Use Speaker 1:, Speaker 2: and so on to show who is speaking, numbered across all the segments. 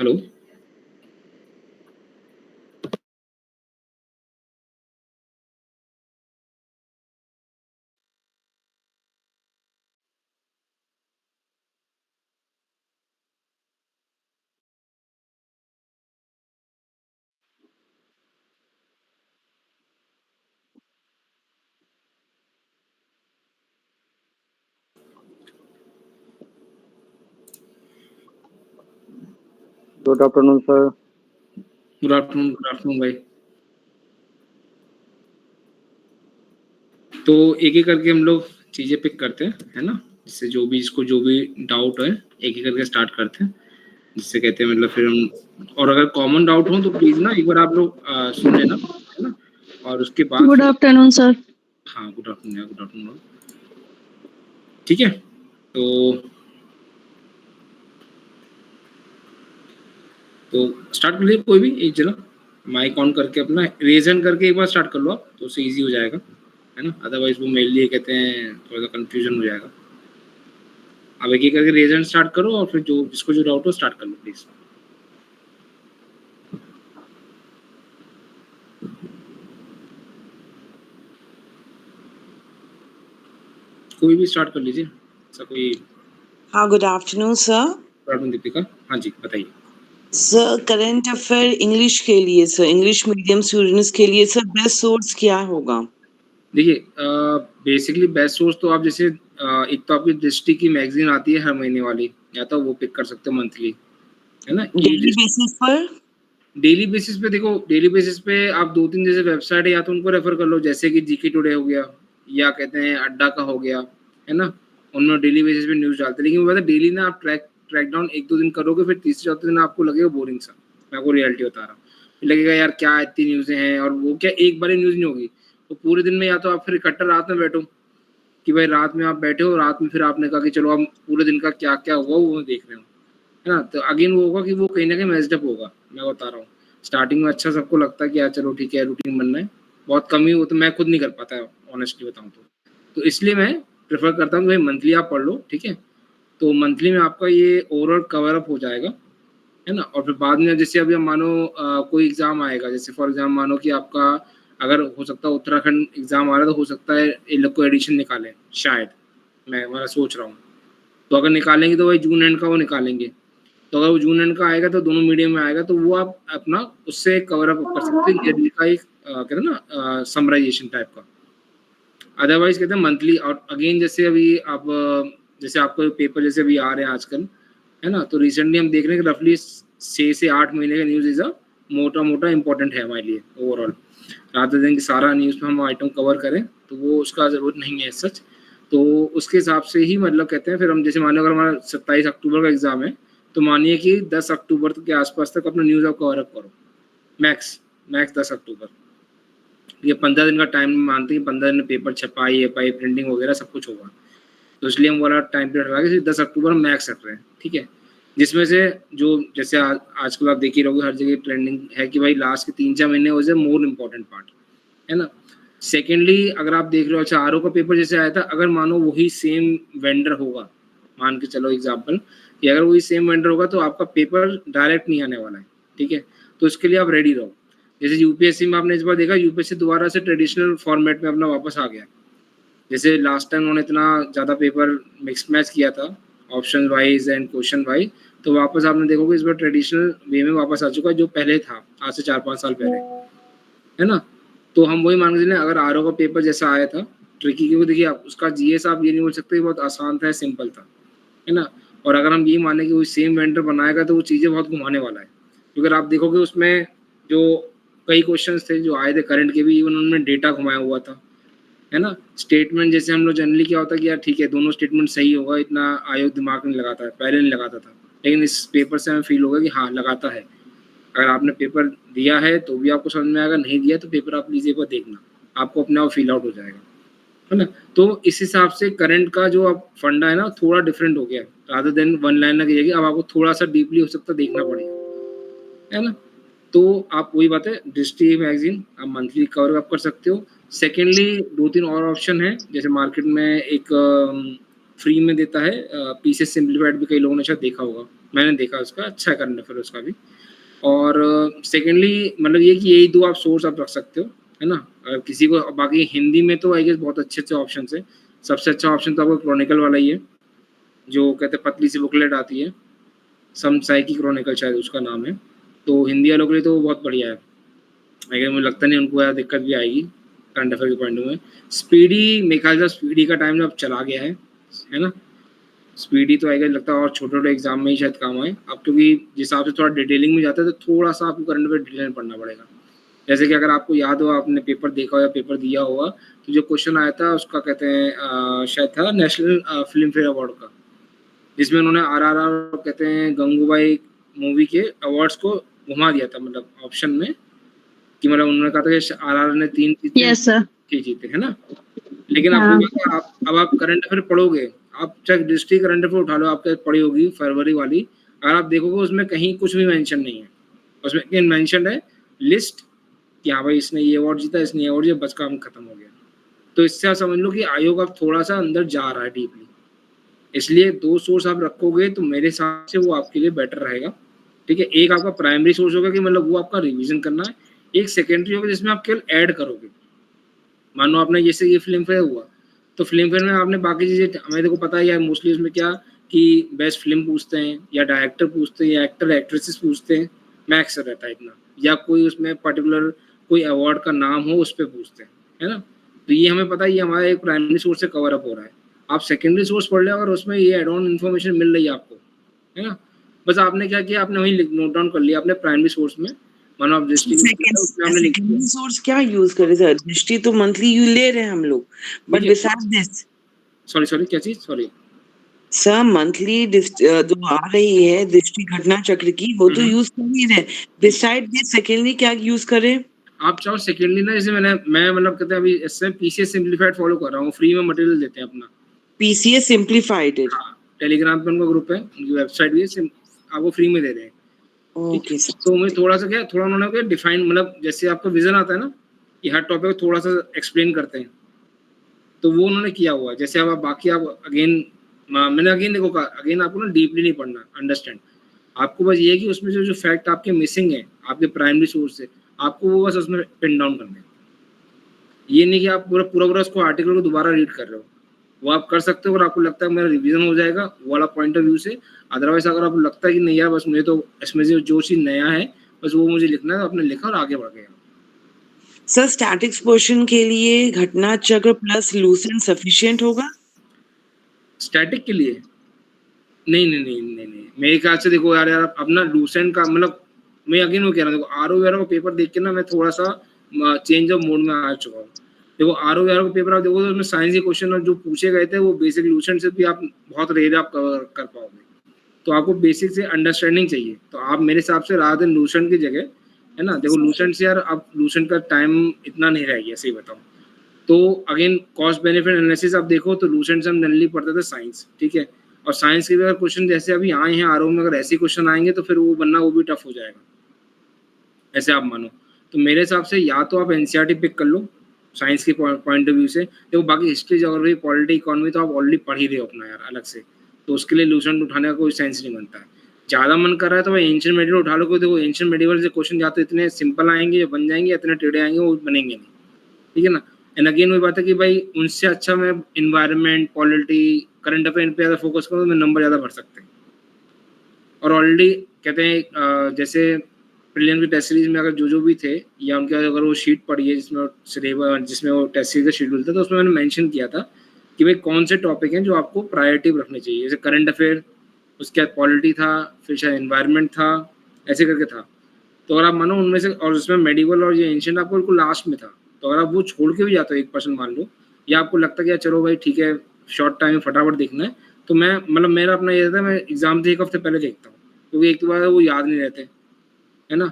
Speaker 1: Hello.
Speaker 2: Good afternoon sir.
Speaker 1: Good afternoon भाई। तो एक एक करके हम लोग चीजें पिक करते हैं, है ना, जिससे जो भी इसको जो भी डाउट है एक एक करके स्टार्ट करते हैं, जिससे कहते हैं मतलब फिर हम, और अगर कॉमन डाउट हो तो प्लीज ना एक बार आप लोग सुन लेना, है ना, और उसके बाद
Speaker 3: गुड आफ्टरनून सर।
Speaker 1: हाँ गुड आफ्टरनून, गुड आफ्टरनून। ठीक है, तो स्टार्ट कर लीजिए कोई भी एक जना, माइक ऑन करके अपना रेज हैंड करके एक बार स्टार्ट कर लो आप, तो उससे इजी हो जाएगा, है ना, अदरवाइज वो मेरे लिए कहते हैं थोड़ा सा कंफ्यूजन हो जाएगा। अब एक एक करके रेज हैंड स्टार्ट करो और फिर जो जिसको जो डाउट हो स्टार्ट कर लो प्लीज। कोई भी स्टार्ट कर लीजिए, ऐसा कोई।
Speaker 4: हाँ, गुड आफ्टरनून सर।
Speaker 1: दीपिका, हाँ जी बताइए।
Speaker 4: सर करंट अफेयर इंग्लिश के लिए, सर इंग्लिश मीडियम स्टूडेंट्स के लिए सर बेस्ट सोर्स क्या होगा?
Speaker 1: देखिए बेसिकली बेस्ट सोर्स तो आप जैसे एक तो आपकी दृष्टि की मैगजीन आती है हर महीने वाली, या तो वो पिक कर सकते हो मंथली, है ना।
Speaker 4: डेली बेसिस पर?
Speaker 1: डेली बेसिस पे देखो, डेली बेसिस पे आप दो तीन जैसे वेबसाइट है या तो उनको रेफर कर लो, जैसे कि जीके टुडे हो गया, या कहते हैं अड्डा का हो गया, है ना, उनमें डेली बेसिस पे न्यूज डालते हैं। लेकिन वो पता है डेली ना आप ट्रैक डाउन एक दो दिन करोगे, फिर तीसरे चौथे दिन आपको लगेगा बोरिंग सा। मैं आपको रियलिटी बता रहा हूँ, लगेगा यार क्या इतनी न्यूज़ें हैं, और वो क्या एक बार न्यूज़ नहीं होगी, तो पूरे दिन में या तो आप फिर इकट्ठा रात में बैठो कि भाई रात में आप बैठे हो, रात में फिर आपने कहा कि चलो हम पूरे दिन का क्या क्या हुआ वो देख रहे हो, है ना। तो अगेन वो होगा कि वो कहीं ना कहीं मैच्ड होगा। मैं बता रहा हूँ स्टार्टिंग में अच्छा सबको लगता है कि यार चलो ठीक है रूटीन बनना है, बहुत कम ही वो, तो मैं खुद नहीं कर पाता है ऑनेस्टली बताऊँ तो इसलिए मैं प्रेफर करता हूँ कि भाई मंथली आप पढ़ लो, ठीक है। तो मंथली में आपका ये ओवरऑल कवर अप हो जाएगा, है ना। और फिर बाद में जैसे अभी हम मानो कोई एग्जाम आएगा, जैसे फॉर एग्जाम्पल मानो कि आपका अगर हो सकता है उत्तराखंड एग्जाम आ रहा है, तो हो सकता है ये लोग को एडिशन निकालें शायद, मैं सोच रहा हूँ। तो अगर निकालेंगे तो भाई जून एंड का वो निकालेंगे, तो अगर वो जून एंड का आएगा तो दोनों मीडियम में आएगा, तो वो आप अपना उससे कवर अप कर सकते हैं ईयरली का एक कहते हैं ना समराइजेशन टाइप का। अदरवाइज कहते हैं मंथली। और अगेन जैसे अभी आप जैसे आपको पेपर जैसे अभी आ रहे हैं आजकल, है ना, तो रिसेंटली हम देख रहे हैं कि रफली 6 से 8 महीने का न्यूज़ इज अ मोटा इंपॉर्टेंट है हमारे लिए ओवरऑल, रादर देन कि सारा न्यूज़ में हम आइटम कवर करें, तो वो उसका ज़रूरत नहीं है सच। तो उसके हिसाब से ही मतलब कहते हैं फिर हम जैसे मानो अगर हमारा 27 अक्टूबर का एग्ज़ाम है, तो मानिए कि 10 अक्टूबर के आसपास तक अपना न्यूज़ आप कवर अप करो, मैक्स 10 अक्टूबर। ये 15 दिन का टाइम मानते हैं, 15 दिन में पेपर छपाई प्रिंटिंग वगैरह सब कुछ होगा, तो इसलिए हम वाला टाइम पीरियड लगा के 10 अक्टूबर मैक्स रख रहे हैं, ठीक है। जिसमें से जो जैसे आजकल आप देख ही रहोगे हर जगह ट्रेंडिंग है कि भाई लास्ट के 3-4 महीने वो इज मोर इम्पोर्टेंट पार्ट, है ना। सेकेंडली अगर आप देख रहे हो, अच्छा आरओ का पेपर जैसे आया था, अगर मानो वही सेम वेंडर होगा, मान के चलो एग्जाम्पल कि अगर वही सेम वेंडर होगा तो आपका पेपर डायरेक्ट नहीं आने वाला है, ठीक है। तो इसके लिए आप रेडी रहो। जैसे यूपीएससी में आपने इस बार देखा, यूपीएससी दोबारा से ट्रेडिशनल फॉर्मेट में अपना वापस आ गया। जैसे लास्ट टाइम उन्होंने इतना ज़्यादा पेपर मिक्स मैच किया था option wise and question wise, तो वापस आपने देखोगे इस बार ट्रेडिशनल वे में वापस आ चुका है, जो पहले था आज से 4-5 साल पहले, है ना। तो हम वही मान के चलें, अगर आरओ का पेपर जैसा आया था ट्रिकी, क्योंकि देखिए आप उसका जीएस आप ये नहीं बोल सकते बहुत आसान था, सिंपल था, है ना। और अगर हम ये माने कि वो सेम वेंडर बनाएगा तो वो चीज़ें बहुत घुमाने वाला है, क्योंकि अगर आप देखोगे उसमें जो कई क्वेश्चंस थे जो आए थे करंट के भी, उन्होंने डेटा घुमाया हुआ था, है ना। स्टेटमेंट जैसे हम लोग जनरली क्या होता है कि यार ठीक है दोनों स्टेटमेंट सही होगा, इतना आयोग दिमाग नहीं लगाता है, पहले नहीं लगाता था, लेकिन इस पेपर से हमें फील होगा कि हाँ लगाता है। अगर आपने पेपर दिया है तो भी आपको समझ में आएगा, नहीं दिया तो पेपर आप लीजिए पर देखना, आपको अपने आप फील आउट हो जाएगा, है ना। तो इस हिसाब से करंट का जो अब फंडा है ना थोड़ा डिफरेंट हो गया, रादर देन वन लाइनर की जगह अब आपको थोड़ा सा डीपली हो सकता देखना पड़ेगा, है ना। तो आप वही बात है, दृष्टि मैगजीन आप मंथली कवर अप कर सकते हो। सेकेंडली 2-3 और ऑप्शन है, जैसे मार्केट में एक फ्री में देता है पीसेस सिंप्लीफाइड भी, कई लोगों ने शायद देखा होगा, मैंने देखा उसका, अच्छा है करंट अफेयर उसका भी। और सेकेंडली मतलब ये कि यही 2 आप सोर्स आप रख सकते हो, है ना? किसी को बाकी हिंदी में तो आई गेस बहुत अच्छे-अच्छे ऑप्शंस हैं। सबसे अच्छा ऑप्शन तो आपका क्रॉनिकल वाला ही है, जो कहते हैं पतली सी बुकलेट आती है, सम साई की क्रॉनिकल शायद उसका नाम है। तो हिंदी वालों के लिए तो वो बहुत बढ़िया है। लेकिन मुझे लगता नहीं उनको ज़्यादा दिक्कत भी आएगी करंट अफेयर के पॉइंट ऑफ व्यू में। स्पीडी मेरे ख्याल से स्पीडी का टाइम अब चला गया है ना? स्पीडी तो आएगा लगता है और छोटे-छोटे एग्ज़ाम में ही शायद काम आए। अब क्योंकि जिस हिसाब से थोड़ा डिटेलिंग में जाता है तो थोड़ा-सा आपको करंट अफेयर डिटेल में पढ़ना पड़ेगा। जैसे कि अगर आपको याद हो आपने पेपर देखा हो या पेपर दिया होगा, तो जो क्वेश्चन आया था उसका कहते हैं शायद था नेशनल फ़िल्म फेयर अवार्ड का, जिसमें उन्होंने आरआरआर कहते हैं गंगूबाई मूवी के अवार्ड्स को घुमा दिया था मतलब ऑप्शन में कि मतलब उन्होंने कहा था कि आरआरआर ने 3 जीते,
Speaker 2: यस सर।
Speaker 1: 6 जीते, है ना? लेकिन
Speaker 2: हाँ।
Speaker 1: आपको पता है आप करंट अफेयर पढ़ोगे, आप चाहे डिस्ट्रिक्ट करंट अफेयर उठा लो, आपके पड़ी होगी फरवरी वाली, अगर आप देखोगे उसमें कहीं कुछ भी मेंशन नहीं है। उसमें केवल मेंशन्ड है लिस्ट कि हाँ भाई इसने ये अवार्ड जीता, इसने ये अवार्ड जीता, बस काम खत्म हो गया। तो इससे आप समझ लो कि आयोग अब थोड़ा-सा अंदर जा रहा है डीपली। इसलिए 2 सोर्स आप रखोगे तो मेरे हिसाब से वो आपके लिए बेटर रहेगा, ठीक है? एक आपका प्राइमरी सोर्स होगा कि मतलब वो आपका रिवीजन करना है, एक सेकेंडरी होगा जिसमें आप केवल ऐड करोगे। मानो आपने जैसे ये फ़िल्म फेयर हुआ, तो फ़िल्म फेयर में आपने बाकी चीज़ें हमें देखो पता ही है मोस्टली उसमें क्या कि बेस्ट फ़िल्म पूछते हैं या डायरेक्टर पूछते हैं या एक्टर एक्ट्रेसेस पूछते हैं, मैक्स रहता है इतना या कोई उसमें पर्टिकुलर कोई अवार्ड का नाम हो उस पे पूछते हैं, है ना? तो ये हमें पता है ये हमारा एक प्राइमरी सोर्स से कवर अप हो रहा है। आप सेकेंडरी सोर्स पढ़ लें और उसमें ये एड ऑन इन्फॉर्मेशन मिल रही है आपको, है ना? बस आपने क्या किया आपने वहीं नोट डाउन कर लिया अपने प्राइमरी सोर्स में, मानो आप दृष्टि उसमें आपने लिख दिया।
Speaker 4: सेकेंडरी सोर्स क्या यूज करे सर? दृष्टि तो मंथली यू ले रहे हैं हम लोग, बट
Speaker 1: देखिए
Speaker 4: बिसाइड दिस
Speaker 1: सॉरी क्या चीज़? सॉरी।
Speaker 4: सर मंथली जो आ रही है दृष्टि घटना चक्र की वो
Speaker 1: हुँ,
Speaker 4: तो
Speaker 1: हुँ।
Speaker 4: यूज कर ही रहे, बिसाइड दिस सेकेंडरी क्या यूज करें?
Speaker 1: आप चाहो सेकेंडली ना जैसे मैं मतलब कहते हैं अभी इससे पीसीएस सिम्प्लीफाइड फॉलो कर रहा हूँ, फ्री में मटेरियल देते हैं अपना।
Speaker 4: PCS simplified it.
Speaker 1: हाँ, टेलीग्राम पे उनका ग्रुप है, उनकी वेबसाइट भी है आपको फ्री में दे रहे हैं, ठीक है?
Speaker 4: Okay sir.
Speaker 1: तो मैं थोड़ा-सा क्या थोड़ा उन्होंने क्या डिफाइन मतलब जैसे आपका विज़न आता है ना, कि हर टॉपिक को थोड़ा-सा एक्सप्लेन करते हैं, तो वो उन्होंने किया हुआ है। जैसे अब आप बाकी आप अगेन मैंने अगेन देखो कहा अगेन आपको ना डीपली नहीं पढ़ना, अंडरस्टैंड। आपको बस ये है कि उसमें जो फैक्ट आपके मिसिंग है, आपके प्राइमरी सोर्स से, आपको वो बस उसमें पिन डाउन करने हैं। ये नहीं कि आप पूरा उसको आर्टिकल को दोबारा रीड कर रहे हो। वो आप कर सकते हो अगर आपको लगता है मेरा रिवीजन हो जाएगा वो वाला पॉइंट ऑफ व्यू से। अदरवाइज़ अगर आपको लगता है कि नहीं यार बस मुझे तो इसमें से जो चीज़ नया है, बस वो मुझे लिखना है, तो आपने लिखा और आगे बढ़ गए।
Speaker 4: सर स्टैटिक्स पोर्शन के लिए घटना चक्र प्लस लूसेंट सफिशिएंट होगा?
Speaker 1: स्टैटिक के लिए? नहीं। मेरे ख्याल से देखो यार अपना लूसेंट का मतलब मैं अगेन वो कह रहा हूँ देखो आरओ का पेपर देख के ना मैं थोड़ा-सा चेंज ऑफ मोड में आ चुका हूँ। देखो आरओ का पेपर आप देखोगे तो उसमें साइंस के क्वेश्चन और जो पूछे गए थे वो बेसिक लूसेंट से भी आप बहुत रेयर आप कवर कर पाओगे। तो आपको बेसिक से अंडरस्टैंडिंग चाहिए। तो आप मेरे हिसाब से रादर देन लूसेंट की जगह, है ना? देखो लूसेंट से यार अब लूसेंट का टाइम इतना नहीं रह गया सही बताऊँ। तो अगेन कॉस्ट बेनिफिट एनालिसिस आप देखो तो लूसेंट से हम जनरली पढ़ते थे साइंस, ठीक है? और साइंस के भी अगर क्वेश्चन जैसे अभी आए हैं आरओ में अगर ऐसे क्वेश्चन आएँगे तो फिर वो बनना वो भी टफ हो जाएगा। ऐसे आप मानो। तो मेरे हिसाब से या तो आप एनसीईआरटी पिक कर लो, साइंस के पॉइंट ऑफ व्यू से। देखो बाकी हिस्ट्री, ज्योग्राफी, पॉलिटी, इकोनॉमी तो आप ऑलरेडी पढ़ ही रहे हो अपना यार अलग से। तो उसके लिए लूसेंट उठाने का कोई सेंस नहीं बनता है। ज़्यादा मन कर रहा है तो भाई एंशिएंट मेडिवल उठा लो, क्योंकि देखो एंशिएंट मेडिवल से क्वेश्चन या तो इतने सिंपल आएँगे, जो बन जाएँगे, इतने टेढ़े आएँगे वो बनेंगे नहीं। ठीक है ना? एंड अगेन वही बात है कि भाई उनसे अच्छा मैं एनवायरनमेंट, पॉलिटी, करंट अफेयर पे ज़्यादा फोकस करूँ तो मेरे नंबर ज़्यादा बढ़ सकते हैं। और ऑलरेडी कहते हैं जैसे प्रीलिम्स की टेस्ट सीरीज में अगर जो भी थे या उनके अगर वो शीट पड़ी है जिसमें वो टेस्ट सीरीज का शेड्यूल था, तो उसमें मैंने मेंशन किया था कि भाई कौन से टॉपिक हैं जो आपको प्रायोरिटी में रखने चाहिए। जैसे करंट अफेयर, उसके बाद पॉलिटी था, फिर शायद एनवायरनमेंट था, ऐसे करके था। तो अगर आप मानो उनमें से और उसमें मेडिवल और ये एंशिएंट आपको बिल्कुल लास्ट में था। तो अगर आप वो छोड़ के भी जाते हो 1% मान लो, या आपको लगता है कि यार चलो भाई ठीक है, शॉर्ट टाइम में फटाफट देखना है, तो मैं मतलब मेरा अपना ये रहता है मैं एग्ज़ाम से 1 हफ्ते पहले देखता हूँ, क्योंकि एक तो बार वो याद नहीं रहते, है ना?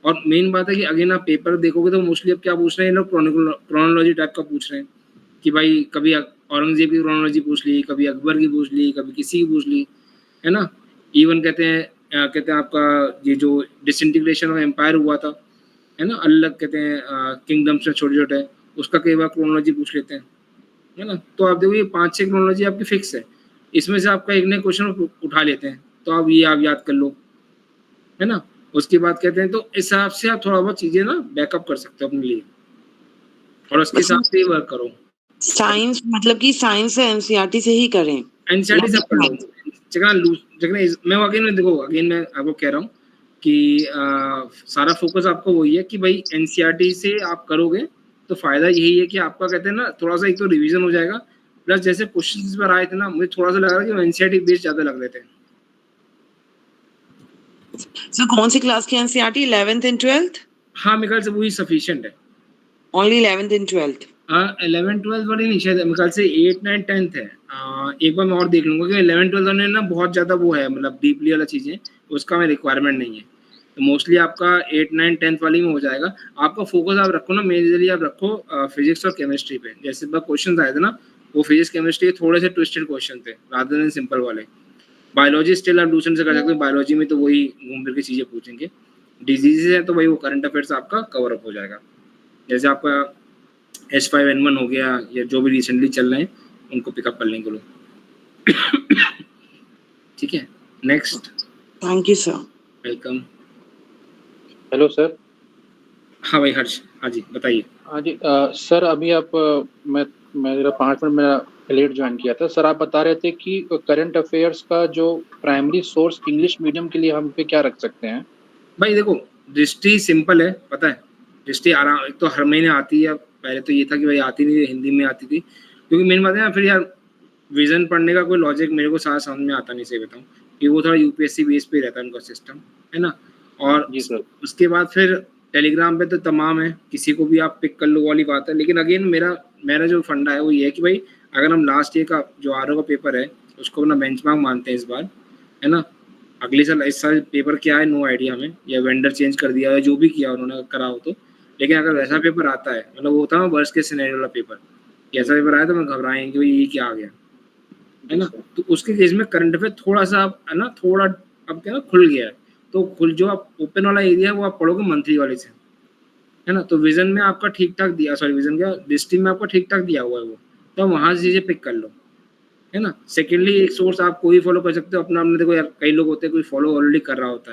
Speaker 1: और मेन बात है कि अगेन आप पेपर देखोगे तो मोस्टली अब क्या पूछ रहे हैं ये लोग क्रोनोलॉजी टाइप का पूछ रहे हैं, कि भाई कभी औरंगज़ेब की क्रोनोलॉजी पूछ ली, कभी अकबर की पूछ ली, कभी किसी की पूछ ली, है ना? इवन कहते हैं आपका ये जो डिसइंटीग्रेशन ऑफ एम्पायर हुआ था, है ना? अलग कहते हैं किंगडम्स में छोटे-छोटे, उसका कई बार क्रोनोलॉजी पूछ लेते हैं, है ना? तो आप देखो ये 5-6 क्रोनोलॉजी आपकी फिक्स है। इसमें से आपका एक ना एक क्वेश्चन उठा लेते हैं, तो आप ये आप याद कर लो, है ना? उसके बाद कहते हैं तो इस हिसाब से आप थोड़ा बहुत चीज़ें ना बैकअप कर सकते हो अपने लिए और उसके हिसाब से ही वर्क करो।
Speaker 4: साइंस मतलब कि साइंस से एनसीईआरटी से ही करें।
Speaker 1: एनसीईआरटी सब कर लो। मैं अगेन देखो अगेन मैं आपको कह रहा हूँ कि सारा फोकस आपको वही है कि भाई एनसीईआरटी से आप करोगे तो फायदा यही है कि आपका कहते हैं ना थोड़ा-सा एक तो रिवीजन हो जाएगा, प्लस जैसे क्वेश्चंस इस बार आए थे ना मुझे थोड़ा-सा लग रहा था कि एनसीईआरटी बेस्ड ज़्यादा लग रहे थे।
Speaker 4: सर कौन सी क्लास की एनसीईआरटी 11th एंड 12th?
Speaker 1: हाँ, मेरे ख्याल से वही सफिशिएंट है।
Speaker 4: Only 11th and 12th।
Speaker 1: 11-12 वाली नहीं शायद मेरे ख्याल से 8, 9, 10th है। एक बार मैं और देख लूँगा कि 11-12 में ना बहुत ज़्यादा वो है मतलब डीपली वाला चीज़ें, उसका में रिक्वायरमेंट नहीं है। तो मोस्टली आपका 8, 9, 10th वाली में हो जाएगा। आपका फोकस आप रखो ना मेजरली आप रखो फिजिक्स और केमिस्ट्री पे। जैसे इस बार क्वेश्चंस आए थे ना, वो फिजिक्स, केमिस्ट्री थोड़े से ट्विस्टेड क्वेश्चन थे रादर देन सिंपल वाले। बायोलॉजी स्टिल आप ट्यूशन से कर सकते हो, बायोलॉजी में तो वही घूम फिर के चीज़ें पूछेंगे। डिजीज़ेज़ है तो वही वो करंट अफेयर्स आपका कवर अप हो जाएगा। जैसे आपका H5N1 हो गया या जो भी रिसेंटली चल रहे हैं उनको पिकअप कर लेंगे लोग। ठीक है, next.
Speaker 4: Thank you sir.
Speaker 1: Welcome.
Speaker 2: Hello sir.
Speaker 1: हाँ भाई हर्ष, हाँ जी बताइए।
Speaker 2: हाँ जी सर अभी आप मेरा 5 मिनट मेरा लेट ज्वाइन किया था सर। आप बता रहे थे कि करंट अफेयर्स का जो प्राइमरी सोर्स इंग्लिश मीडियम के लिए हम पे क्या रख सकते हैं?
Speaker 1: भाई देखो दृष्टि सिंपल है, पता है दृष्टि आराम एक तो हर महीने आती है। पहले तो ये था कि भाई आती नहीं थी, हिंदी में आती थी, क्योंकि मेन बात है ना फिर यार विजन पढ़ने का कोई लॉजिक मेरे को सारा समझ में आता नहीं, सही बताऊँ कि वो थोड़ा यूपीएससी बेस पे रहता है उनका सिस्टम, है ना। और
Speaker 2: जी सर।
Speaker 1: उसके बाद फिर टेलीग्राम पे तो तमाम है, किसी को भी आप पिक कर लो वाली बात है। लेकिन अगेन मेरा मेरा जो फंडा है वो ये है कि भाई अगर हम लास्ट ईयर का जो आर का पेपर है उसको अपना बेंचमार्क मानते हैं इस बार, है ना। अगले साल इस साल पेपर क्या है नो आइडिया हमें, या वेंडर चेंज कर दिया है जो भी किया उन्होंने करा हो तो। लेकिन अगर वैसा पेपर आता है मतलब वो होता है वर्स्ट केस सिनेरियो वाला पेपर, कि ऐसा पेपर आया तो मैं घबराएंगे कि भाई ये क्या आ गया, है ना। तो उसके केस में करंट अफेयर थोड़ा सा आप है ना थोड़ा अब क्या ना खुल गया है, तो खुल जो आप ओपन वाला एरिया है वो आप पढ़ोगे मंथली वाले से, है ना। तो विजन में आपका ठीक ठाक दिया, सॉरी विजन क्या डिस्ट्रिक्ट में आपका ठीक ठाक दिया हुआ है वो, तो वहाँ से चीज़ें पिक कर लो, है ना। सेकेंडली एक सोर्स आप कोई फॉलो कर सकते हो अपना, आपने देखो यार कई लोग होते हैं कोई फॉलो ऑलरेडी कर रहा होता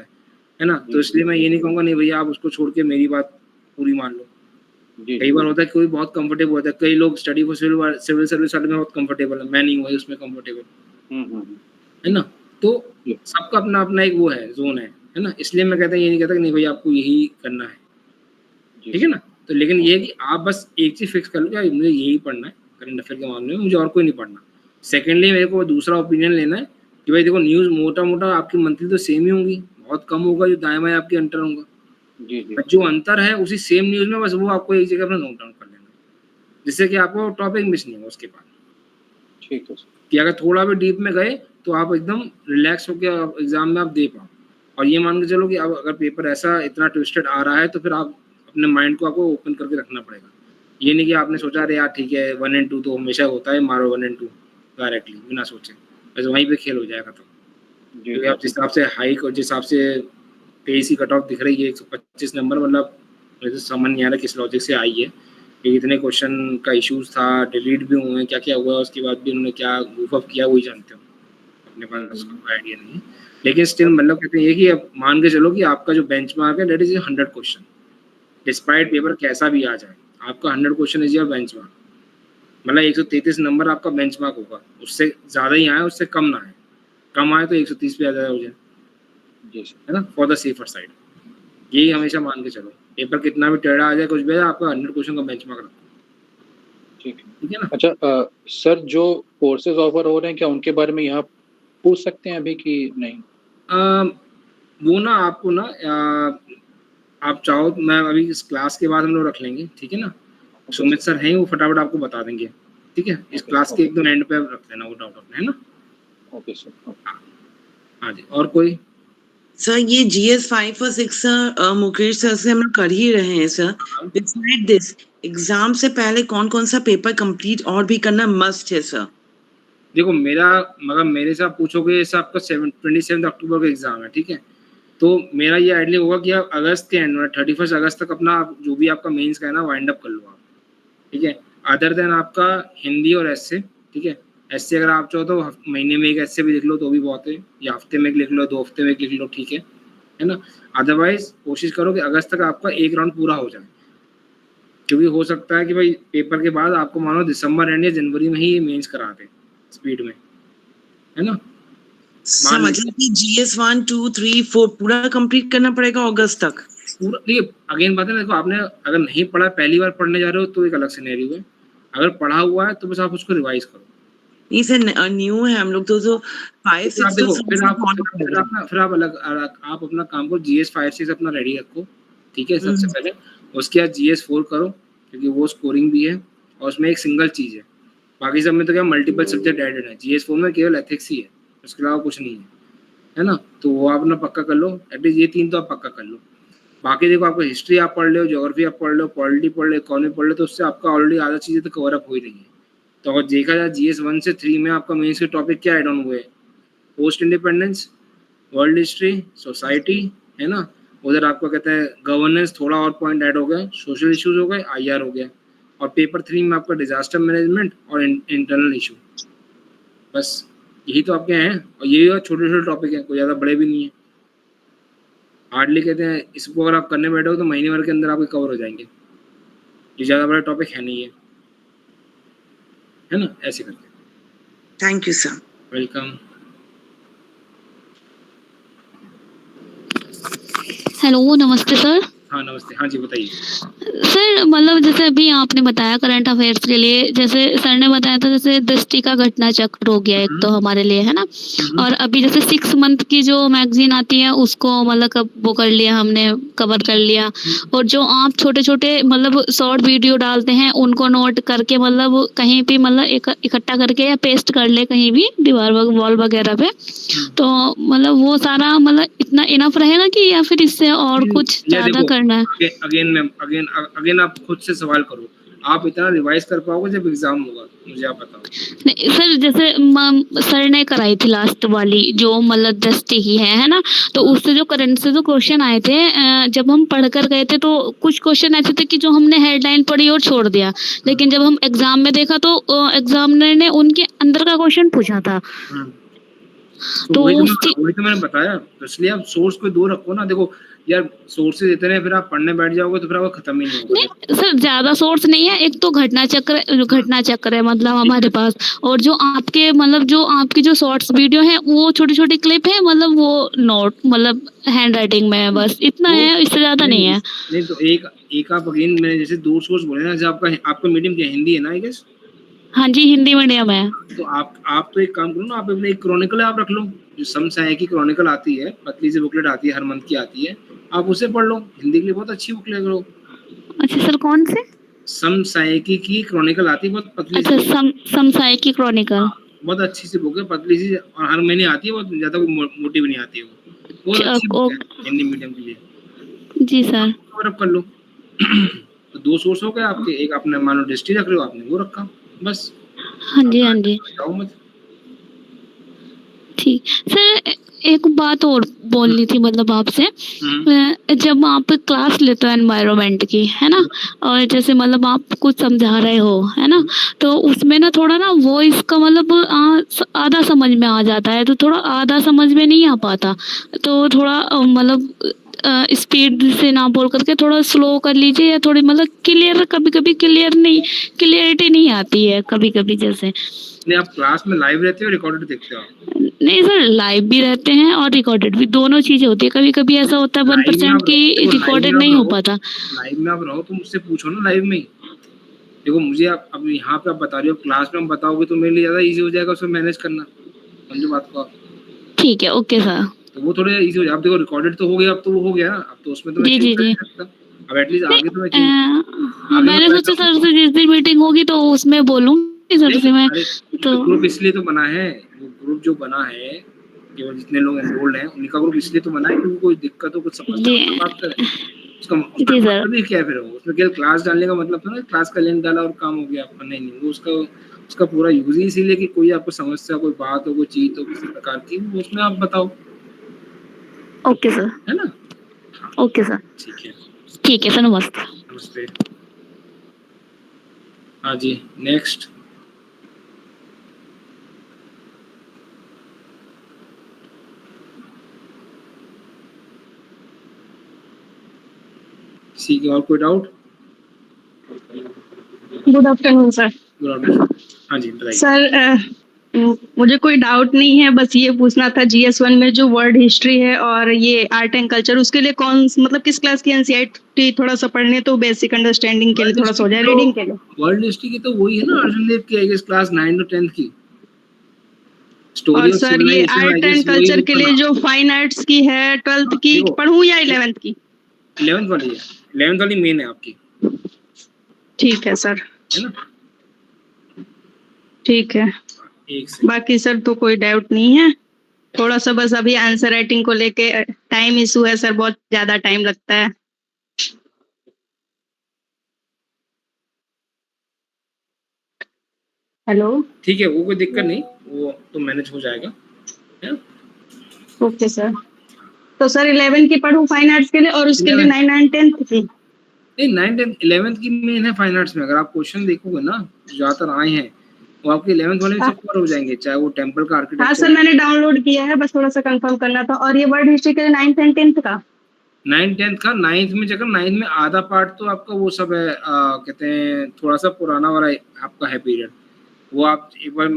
Speaker 1: है ना। तो इसलिए मैं ये नहीं कहूँगा नहीं भैया आप उसको छोड़ के मेरी बात पूरी मान लो। कई बार होता है कोई बहुत कंफर्टेबल होता है, कई लोग स्टडी फॉर सिविल सर्विस वाले में बहुत कंफर्टेबल है, मैं नहीं हुआ उसमें कंफर्टेबल, है ना। तो सबका अपना अपना एक वो है जोन है ना। इसलिए मैं कहता ये नहीं कहता कि नहीं भैया आपको यही करना है, ठीक है ना। तो लेकिन ये है कि आप बस एक चीज फिक्स कर लो कि मुझे यही पढ़ना है करंट अफेयर के मामले में, मुझे और कोई नहीं पढ़ना। सेकेंडली मेरे को दूसरा ओपिनियन लेना है कि भाई देखो न्यूज़ मोटा मोटा आपकी मंथली तो सेम ही होंगी, बहुत कम होगा जो दाएं बाएं आपके अंतर होगा। जो अंतर है उसी सेम न्यूज़ में बस वो आपको एक जगह पर नोट डाउन कर लेना है, जिससे कि आपको टॉपिक मिस नहीं होगा उसके बाद।
Speaker 2: ठीक है
Speaker 1: कि अगर थोड़ा भी डीप में गए तो आप एकदम रिलैक्स होकर एग्जाम में आप दे पाओ। और ये मान के चलो कि अब अगर पेपर ऐसा इतना ट्विस्टेड आ रहा है तो फिर आप अपने माइंड को आपको ओपन करके रखना पड़ेगा। ये नहीं कि आपने सोचा अरे यार ठीक है 1 and 2 तो हमेशा होता है, मारो 1 and 2 डायरेक्टली बिना सोचे, बस वहीं पे खेल हो जाएगा। तो क्योंकि आप जिस हिसाब से हाइक और जिस हिसाब से 23 की कट ऑफ दिख रही है 125 नंबर, मतलब मुझे तो समझ नहीं आ रहा किस लॉजिक से आई है कि इतने क्वेश्चन का इश्यूज था, डिलीट भी हुए, क्या क्या हुआ उसके बाद भी उन्होंने क्या मूव अप किया वही जानते हो, अपने पास उसका कोई आइडिया नहीं है। लेकिन स्टिल मतलब कहते हैं कि अब मान के चलो कि आपका जो बेंचमार्क है that is 100 question, despite paper कैसा भी आ जाए आपका 100 क्वेश्चन इज योर बेंचमार्क। मतलब 133 नंबर आपका बेंचमार्क होगा, उससे ज़्यादा ही आए उससे कम ना आए, कम आए तो 130 पे ज़्यादा हो जाए, है ना, फॉर द सेफर साइड। यही हमेशा मान के चलो, पेपर कितना भी टेढ़ा आ जाए कुछ भी आ जाए आपका 100 क्वेश्चन का बेंचमार्क रखो, ठीक है ना।
Speaker 2: अच्छा सर जो कोर्सेज ऑफर हो रहे हैं क्या उनके बारे में यहाँ पूछ सकते हैं अभी कि नहीं?
Speaker 1: वो ना आपको ना आप चाहो तो मैं अभी इस क्लास के बाद हम लोग रख लेंगे, ठीक है ना। सुमित सर हैं वो फटाफट आपको बता देंगे, ठीक है। इस क्लास के एकदम एंड पे रख लेना वो डाउट अपने, है ना।
Speaker 2: Okay sir.
Speaker 1: हाँ जी, और कोई
Speaker 4: सर ये GS 5 और 6 सर मुकेश सर से हम लोग कर ही रहे हैं सर। बिसाइड दिस एग्जाम से पहले कौन कौन सा पेपर कंप्लीट और भी करना मस्ट है सर?
Speaker 1: देखो मेरा मगर मेरे से आप पूछोगे जैसे आपका 27 अक्टूबर का एग्जाम है, ठीक है। तो मेरा ये आइडिया होगा कि आप अगस्त के एंड में 31 अगस्त तक अपना जो भी आपका मेंस का है ना वाइंड अप कर लो आप, ठीक है। अदर देन आपका हिंदी और एसए, ठीक है, ऐसे अगर आप चाहो तो महीने में एक ऐसे भी लिख लो तो भी बहुत है, या हफ्ते में एक लिख लो, 2 हफ्ते में एक लिख लो, ठीक है ना। अदरवाइज कोशिश करो कि अगस्त तक आपका एक राउंड पूरा हो जाए, क्योंकि हो सकता है कि भाई पेपर के बाद आपको मानो दिसंबर एंड या जनवरी में ही मेंस करा दें स्पीड में, है ना। मान
Speaker 4: मतलब कि GS 1 2 3 4 पूरा कंप्लीट करना पड़ेगा अगस्त तक।
Speaker 1: पूरा देखिए, अगेन बात है ना, देखो आपने अगर नहीं पढ़ा, पहली बार पढ़ने जा रहे हो तो एक अलग सिनेरियो है, अगर पढ़ा हुआ है तो बस आप उसको रिवाइज करो।
Speaker 4: नहीं सर, न्यू है हम लोग तो 5
Speaker 1: फिर आप
Speaker 4: 6
Speaker 1: देखो,
Speaker 4: तो
Speaker 1: फिर आप
Speaker 4: follow
Speaker 1: फिर
Speaker 4: करेगा।
Speaker 1: आप ना फिर आप अलग आप अपना काम करो, GS 5 6 अपना रेडी रखो, ठीक है सबसे पहले। उसके बाद GS 4 करो, क्योंकि वो स्कोरिंग भी है और उसमें एक सिंगल चीज है, बाकी सब में तो क्या मल्टीपल सब्जेक्ट एडेड है। GS 4 में केवल एथिक्स ही है, उसके अलावा कुछ नहीं है ना। तो वो आप अपना पक्का कर लो, एटलीस्ट ये 3 तो आप पक्का कर लो। बाकी देखो, आपको हिस्ट्री आप पढ़ लो, ज्योग्राफी आप पढ़ लो, पॉलिटी पढ़ लो, इकोनॉमी पढ़ लो, तो उससे आपका ऑलरेडी आधा चीजें तो कवर अप हो ही रही है। तो अगर देखा जाए GS 1 से 3 में आपका मेंस के टॉपिक क्या ऐड ऑन हुए, post independence, world history, society, है ना। उधर आपको कहते हैं गवर्नेंस, थोड़ा और पॉइंट ऐड हो गया, सोशल इश्यूज हो गए, IR हो गया, और पेपर 3 में आपका डिजास्टर मैनेजमेंट और इंटरनल इशू। बस यही तो आपके हैं, और यही छोटे छोटे टॉपिक हैं, कोई ज़्यादा बड़े भी नहीं है। हार्डली कहते हैं इसको अगर आप करने बैठो तो महीने भर के अंदर आपके कवर हो जाएंगे, ये ज़्यादा बड़ा टॉपिक है नहीं है ना। ऐसे करके
Speaker 4: thank you sir.
Speaker 1: Welcome.
Speaker 3: Hello, नमस्ते सर।
Speaker 1: हाँ नमस्ते, हाँ जी बताइए।
Speaker 3: सर मतलब जैसे अभी आपने बताया करंट अफेयर्स के लिए, जैसे सर ने बताया था जैसे दृष्टि का घटना चक्र हो गया एक तो हमारे लिए, है ना। और अभी जैसे 6 मंथ की जो मैगजीन आती है उसको मतलब वो कर लिया हमने, कवर कर लिया। और जो आप छोटे छोटे मतलब शॉर्ट वीडियो डालते हैं उनको नोट करके मतलब कहीं भी मतलब इकट्ठा करके या पेस्ट कर ले कहीं भी दीवार वॉल वगैरह पे, तो मतलब वो सारा मतलब इतना इनफ रहेगा कि या फिर इससे और कुछ ज्यादा करना है?
Speaker 1: अगेन आप खुद से सवाल करो, आप इतना रिवाइज कर पाओगे जब एग्जाम होगा, मुझे आप बताओ।
Speaker 3: नहीं सर, जैसे सर ने कराई थी लास्ट वाली जो मतलब दृष्टि की है ना, तो उससे जो करंट से जो क्वेश्चन आए थे, जब हम पढ़ कर गए थे तो कुछ क्वेश्चन ऐसे थे कि जो हमने हेडलाइन पढ़ी और छोड़ दिया, लेकिन जब हम एग्जाम में देखा तो एग्जामिनर ने उनके अंदर का क्वेश्चन पूछा था।
Speaker 1: तो वही तो मैंने बताया, तो इसलिए आप सोर्स को दूर रखो ना। देखो यार, सोर्सेज इतने हैं, फिर आप पढ़ने बैठ जाओगे तो फिर आपको खत्म ही नहीं होगा।
Speaker 3: नहीं सर, ज्यादा सोर्स नहीं है, एक तो घटना चक्र है मतलब हमारे पास, और जो आपके मतलब जो आपकी जो शॉर्ट्स वीडियो है वो छोटी छोटी क्लिप है, मतलब वो नोट मतलब हैंड राइटिंग में है, बस इतना है, इससे ज्यादा नहीं है।
Speaker 1: नहीं तो एक आप अगेन मैंने जैसे 2 सोर्स बोले ना, जैसे आपका मीडियम क्या हिंदी है ना आई गेस।
Speaker 3: हाँ जी, हिंदी मीडियम है।
Speaker 1: तो आप तो एक काम करो ना, आप अपने एक क्रॉनिकल आप रख लो, जो समसाय की क्रॉनिकल आती है, पतली सी बुकलेट आती है, हर मंथ की आती है, आप उसे पढ़ लो, हिंदी के लिए बहुत अच्छी बुकलेट लो।
Speaker 3: अच्छा सर, कौन से?
Speaker 1: समसायकी की क्रॉनिकल आती है, बहुत पतली सी।
Speaker 3: अच्छा, समसाय की क्रॉनिकल।
Speaker 1: बहुत अच्छी सी बुक है, पतली सी, और हर महीने आती है, बहुत ज्यादा मोटी भी नहीं आती है, वो बहुत अच्छी बुक है हिंदी मीडियम के लिए।
Speaker 3: जी सर।
Speaker 1: कवर अप कर लो। तो 2 सोर्स हो गए आपके, एक आपने मानो डिस्ट्री रख लो, आपने वो रखा, बस।
Speaker 3: हाँ जी, हाँ जी,
Speaker 1: जाओ मत।
Speaker 3: ठीक सर। एक बात और बोलनी थी मतलब आपसे, जब आप क्लास लेते हो एनवायरनमेंट की, है ना, और जैसे मतलब आप कुछ समझा रहे हो, है ना, तो उसमें ना थोड़ा ना वॉइस का मतलब आधा समझ में आ जाता है, तो थोड़ा आधा समझ में नहीं आ पाता, तो थोड़ा मतलब स्पीड से ना बोल करके थोड़ा स्लो कर लीजिए, या थोड़ी मतलब क्लियर, कभी कभी क्लियरिटी नहीं आती है कभी कभी जैसे।
Speaker 1: नहीं, आप क्लास में लाइव रहते हो, रिकॉर्डेड देखते हो आप?
Speaker 3: नहीं सर, लाइव भी रहते हैं और रिकॉर्डेड भी, दोनों चीजें होती है, कभी कभी ऐसा होता है 1% की रिकॉर्डेड नहीं हो पाता।
Speaker 1: लाइव में आप रहो तो मुझसे पूछो ना लाइव में ही। देखो मुझे आप अब यहाँ पे आप बता रहे हो, क्लास में हम बताओगे तो मेरे लिए ज्यादा इजी हो जाएगा उसमें मैनेज करना, समझो बात को आप।
Speaker 3: ठीक है, ओके सर।
Speaker 1: तो वो थोड़ा इजी हो जाए। आप देखो रिकॉर्डेड तो हो गया, अब तो वो हो गया ना, अब तो उसमें तो मैं
Speaker 3: जी
Speaker 1: चेंज
Speaker 3: जी
Speaker 1: कर
Speaker 3: जी।
Speaker 1: नहीं सकता। अब एटलीस्ट
Speaker 3: नहीं,
Speaker 1: आगे तो मैं चेंज
Speaker 3: हाँ,
Speaker 1: आगे मैं
Speaker 3: मैंने सोचा सर से जिस दिन मीटिंग होगी तो उसमें बोलूंगी सर से मैं।
Speaker 1: अरे
Speaker 3: तो
Speaker 1: ग्रुप इसलिए तो बना है, वो ग्रुप जो बना है, केवल जितने लोग एनरोल्ड हैं उनका ग्रुप इसलिए तो बना है कि कोई दिक्कत हो, कुछ समस्या
Speaker 3: जी
Speaker 1: हो तो बात करें। उसका
Speaker 3: जी सर।
Speaker 1: मतलब ही क्या है फिर? वो उसमें केवल क्लास डालने का मतलब था ना, क्लास का लिंक डाला और काम हो गया आपका। नहीं वो उसका पूरा यूज ही इसीलिए कि कोई आपको समस्या, कोई बात हो, कोई चीज हो किसी प्रकार की, वो उसमें आप बताओ।
Speaker 3: Okay sir.
Speaker 1: है ना?
Speaker 3: Okay sir. ठीक है सर, नमस्ते।
Speaker 1: नमस्ते। हाँ जी, नेक्स्ट। किसी के और कोई doubt?
Speaker 5: Good afternoon sir.
Speaker 1: Good afternoon. हाँ जी बताइए।
Speaker 5: सर मुझे कोई डाउट नहीं है, बस ये पूछना था GS1 में जो वर्ल्ड हिस्ट्री है और ये आर्ट एंड कल्चर, उसके लिए कौन मतलब किस क्लास की NCERT थोड़ा सा पढ़ने तो बेसिक अंडरस्टैंडिंग के लिए थोड़ा सा हो जाए, रीडिंग के लिए।
Speaker 1: वर्ल्ड हिस्ट्री की तो वही है ना अर्जुन देव की, आई गेस क्लास 9 to 10 की।
Speaker 5: और सर ये आर्ट एंड कल्चर के लिए जो फाइन आर्ट्स की है 12th की पढ़ूं या 11th की?
Speaker 1: 11th वाली है, 11th वाली मेन है आपकी।
Speaker 5: ठीक है सर,
Speaker 1: है ना?
Speaker 5: ठीक है। बाकी सर तो कोई डाउट नहीं है, थोड़ा सा बस अभी आंसर राइटिंग को लेके टाइम इशू है सर, बहुत ज्यादा टाइम लगता है। हेलो,
Speaker 1: ठीक है, वो कोई दिक्कत नहीं, वो तो मैनेज हो जाएगा। है ना?
Speaker 5: Okay sir. तो सर 11 की पढ़ूं फाइन आर्ट्स के लिए और उसके लिए 9 and 10th की?
Speaker 1: नहीं 9, 10, 11th की मेन है फाइन आर्ट्स में। अगर आप क्वेश्चन देखोगे ना ज्यादातर आए हैं वो आपके 11th वाले सब कवर हो जाएंगे, चाहे वो टेंपल का आर्किटेक्चर।
Speaker 5: हाँ सर मैंने डाउनलोड किया है, बस थोड़ा सा कंफर्म करना था। और ये वर्ल्ड हिस्ट्री के लिए 9th and 10th का?
Speaker 1: 9, 10th का 9th में जगह 9th में आधा पार्ट तो आपका वो सब है, कहते हैं थोड़ा सा पुराना वाला आपका है पीरियड। वो आप एक बार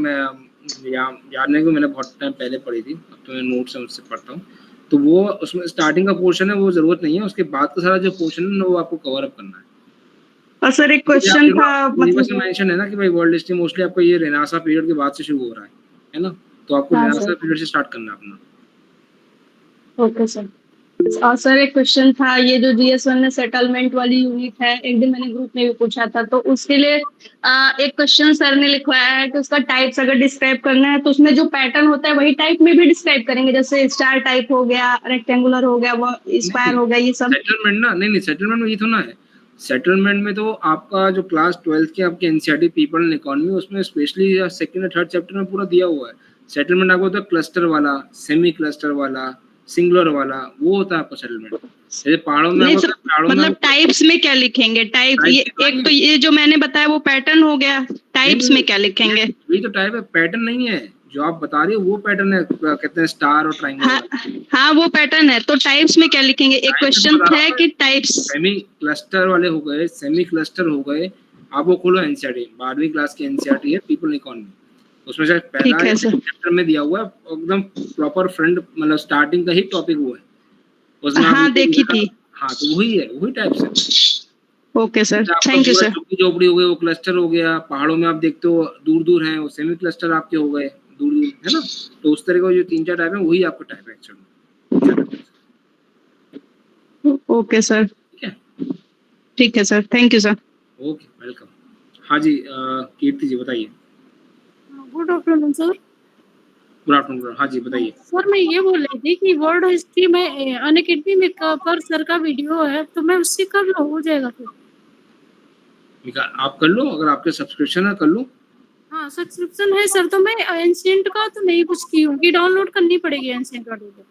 Speaker 1: याद नहीं, मैंने बहुत टाइम पहले पढ़ी थी, अब तो मैं नोट्स से मुझसे पढ़ता हूँ। तो वो उसमें स्टार्टिंग का पोर्शन है, वो जरूरत नहीं है, उसके बाद का सारा जो पोर्शन है वो आपको कवर अप करना है।
Speaker 5: और सर एक क्वेश्चन था,
Speaker 1: मतलब मेंशन है ना कि भाई वर्ल्ड हिस्ट्री मोस्टली आपको ये रेनेसां पीरियड के बाद से शुरू हो रहा है ना? तो आपको रेनेसां पीरियड से स्टार्ट करना है अपना।
Speaker 5: Okay sir. और सर एक क्वेश्चन था, ये जो GS1 में सेटलमेंट वाली यूनिट है, एक दिन मैंने ग्रुप में भी पूछा था, तो उसके लिए एक क्वेश्चन सर ने लिखवाया है कि उसका टाइप्स अगर डिस्क्राइब करना है तो उसमें जो पैटर्न होता है वही टाइप में भी डिस्क्राइब करेंगे, जैसे स्टार टाइप हो गया, रेक्टेंगुलर हो गया, वो स्क्वायर हो गया, ये सब?
Speaker 1: सेटलमेंट ना, नहीं सेटलमेंट में ये तो ना है। सेटलमेंट में तो आपका जो क्लास 12th के आपके NCERT पीपल एंड इकोनॉमी, उसमें स्पेशली सेकंड और थर्ड चैप्टर में पूरा दिया हुआ है। सेटलमेंट आपको होता है क्लस्टर वाला, सेमी क्लस्टर वाला, सिंगुलर वाला, वो होता है आपका सेटलमेंट। जैसे पहाड़ों में
Speaker 5: मतलब टाइप्स में क्या लिखेंगे? टाइप एक तो ये जो मैंने बताया वो पैटर्न हो गया, टाइप्स में क्या लिखेंगे?
Speaker 1: ये तो टाइप है, पैटर्न नहीं है जो आप बता रहे हो, वो पैटर्न है, कहते हैं स्टार और ट्रायंगल।
Speaker 5: हाँ वो पैटर्न है, तो टाइप्स में क्या लिखेंगे? एक क्वेश्चन है कि टाइप्स
Speaker 1: सेमी क्लस्टर वाले हो गए, सेमी क्लस्टर हो गए। आप वो खोलो NCERT 12वीं क्लास की NCERT है पीपल इकोनॉमी, उसमें से पहला चैप्टर में दिया हुआ है एकदम प्रॉपर फ्रंट, मतलब स्टार्टिंग का ही टॉपिक वो है उसमें।
Speaker 5: हाँ देखी थी।
Speaker 1: हाँ तो वही है, वही टाइप से।
Speaker 5: Okay sir, thank you sir.
Speaker 1: झोपड़ी हो गई वो क्लस्टर हो गया, पहाड़ों में आप देखते हो दूर दूर हैं वो सेमी क्लस्टर आपके हो गए, दूर दूर है ना? तो उस तरह का जो 3-4 टाइप है वही आपका टाइप है एक्चुअली।
Speaker 5: ओके सर, ठीक है sir, thank you sir.
Speaker 1: Okay welcome. हाँ जी कीर्ति जी बताइए।
Speaker 6: Good afternoon sir.
Speaker 1: Good afternoon. हाँ जी बताइए।
Speaker 6: सर मैं ये बोल रही थी कि वर्ल्ड हिस्ट्री में अनअकैडमी में पर सर का वीडियो है, तो मैं उससे कर लो, हो जाएगा फिर?
Speaker 1: आप कर लो, अगर आपके सब्सक्रिप्शन है कर लो।
Speaker 6: हाँ सब्सक्रिप्शन है सर, तो मैं एंशिएंट का तो नहीं कुछ की हूँ कि डाउनलोड करनी पड़ेगी एंशिएंट वाली को?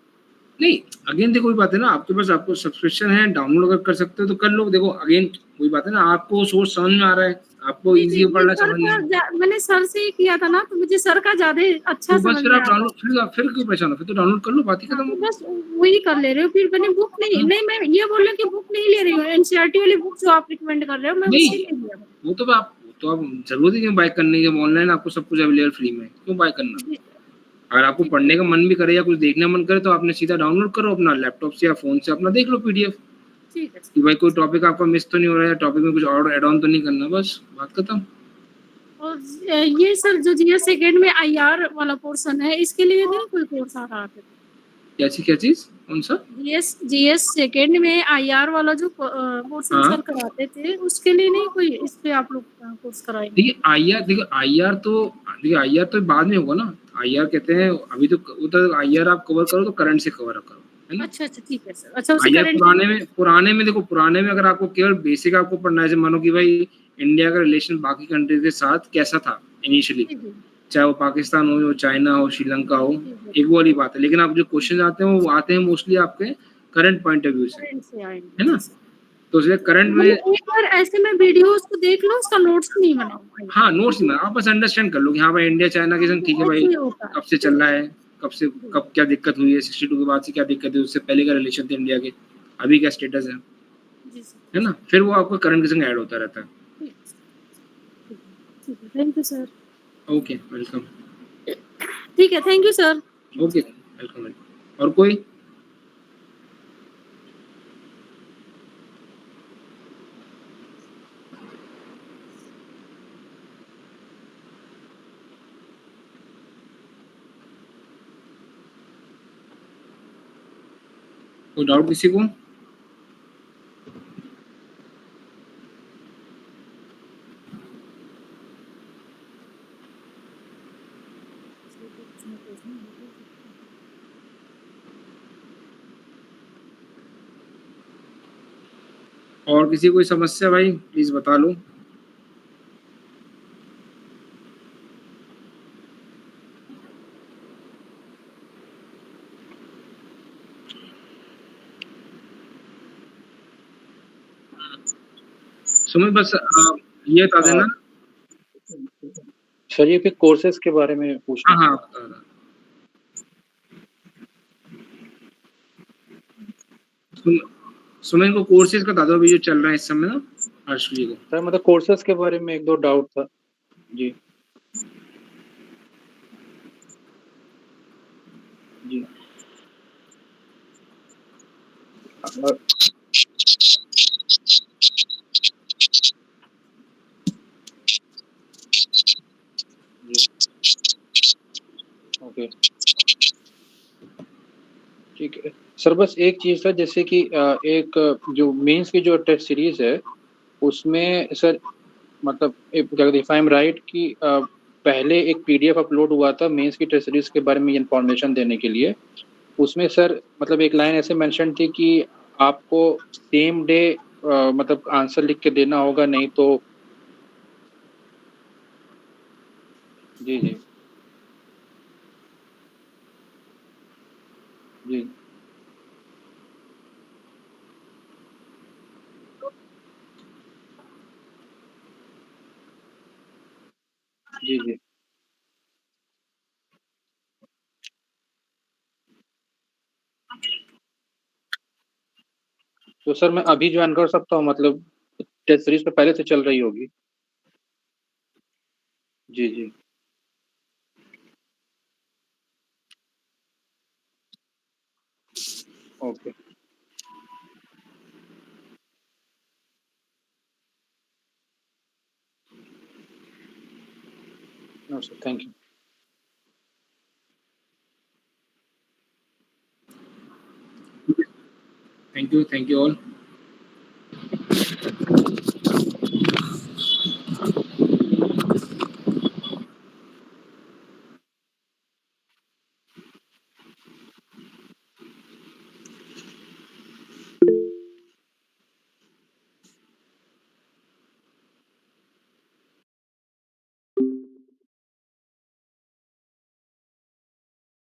Speaker 1: नहीं अगेन देखो, कोई बात है ना, आपके पास आपको सब्सक्रिप्शन है, डाउनलोड अगर कर सकते हो तो कर लो। देखो अगेन कोई बात है ना, आपको सोर्स समझ में आ रहा है, आपको इजी पढ़ना समझ में।
Speaker 6: मैंने सर से ही किया था ना, तो मुझे सर का ज्यादा अच्छा समझ में आया।
Speaker 1: फिर क्यों परेशान हो, फिर तो डाउनलोड कर लो, बात ही खत्म हो।
Speaker 6: बस वही कर ले रहे हो। फिर मैंने बुक नहीं मैं ये बोल रही हूँ कि बुक नहीं ले रही हूँ, NCERT वाली बुक जो आप रिकमेंड कर रहे हो मैं उसी ले लिया।
Speaker 1: वो तो आप जरूरत ही क्यों बाय करने की, ऑनलाइन आपको सब कुछ अवेलेबल फ्री में, क्यों बाय करना? अगर आपको पढ़ने का मन भी करे या कुछ देखने का मन करे तो आपने सीधा डाउनलोड करो अपना लैपटॉप से या फोन से, अपना देख लो PDF।
Speaker 6: ठीक है
Speaker 1: कि भाई कोई टॉपिक आपका मिस तो नहीं हो रहा है, टॉपिक में कुछ और ऐड ऑन तो नहीं करना, बस बात खत्म।
Speaker 6: और ये सर जो GS सेकंड में IR वाला पोर्शन है, इसके लिए नहीं कोई कोर्स आ रहा है?
Speaker 1: क्या चीज कौन सा?
Speaker 6: GS सेकंड में IR वाला जो पोर्शन सर कराते थे, उसके लिए नहीं कोई इस पे आप लोग कोर्स कराएंगे?
Speaker 1: देखिए IR तो बाद में होगा ना। IR कहते हैं अभी तो वो तो IR आप कवर करो तो करंट से कवर करो, है ना?
Speaker 6: अच्छा ठीक है सर। अच्छा
Speaker 1: पुराने में देखो, पुराने में अगर आपको केवल बेसिक आपको पढ़ना है, जैसे मानो कि भाई इंडिया का रिलेशन बाकी कंट्रीज के साथ कैसा था इनिशियली, चाहे वो पाकिस्तान हो, चाइना हो, श्रीलंका हो, एक वो वाली बात है। लेकिन आप जो क्वेश्चन आते हैं वो आते हैं मोस्टली आपके करंट पॉइंट ऑफ व्यू से, है ना? तो इसलिए करंट में
Speaker 6: एक बार ऐसे में वीडियोस को देख लो, उसका नोट्स नहीं बनाओ।
Speaker 1: हाँ नोट्स नहीं, आप बस अंडरस्टैंड कर लो कि हाँ भाई इंडिया चाइना के संग ठीक है भाई, कब से चल रहा है, कब क्या दिक्कत हुई है, 62 के बाद से क्या दिक्कत है, उससे पहले का रिलेशन थे इंडिया के, अभी क्या स्टेटस है
Speaker 6: जी सर,
Speaker 1: है ना? फिर वो आपका करंट के संग ऐड होता रहता है।
Speaker 6: ठीक है, thank you sir.
Speaker 1: Okay, welcome.
Speaker 6: ठीक है, thank you sir.
Speaker 1: Okay, welcome, welcome. और कोई? कोई डाउट किसी को? और किसी कोई समस्या भाई प्लीज बता लो। सुमित बस ये बता देना।
Speaker 2: सर ये फिर कोर्सेज के बारे में पूछना
Speaker 1: हाँ हाँ,
Speaker 2: था।
Speaker 1: बता देना। सुमित को कोर्सेज का बता दो अभी जो चल रहा है इस समय ना, हर्ष जी को।
Speaker 2: सर मतलब कोर्सेज के बारे में एक दो डाउट था जी। जी ओके ठीक है सर। बस एक चीज़ था जैसे कि एक जो मेंस की जो टेस्ट सीरीज है उसमें सर मतलब क्या कहते हैं इफ आई एम राइट कि पहले एक पीडीएफ अपलोड हुआ था मेंस की टेस्ट सीरीज के बारे में इंफॉर्मेशन देने के लिए। उसमें सर मतलब एक लाइन ऐसे मेंशन थी कि आपको सेम डे मतलब आंसर लिख के देना होगा नहीं तो। जी जी जी जी जी। तो सर मैं अभी ज्वाइन कर सकता हूँ मतलब टेस्ट सीरीज तो पहले से चल रही होगी। जी जी okay no sir thank you.
Speaker 1: Thank you all.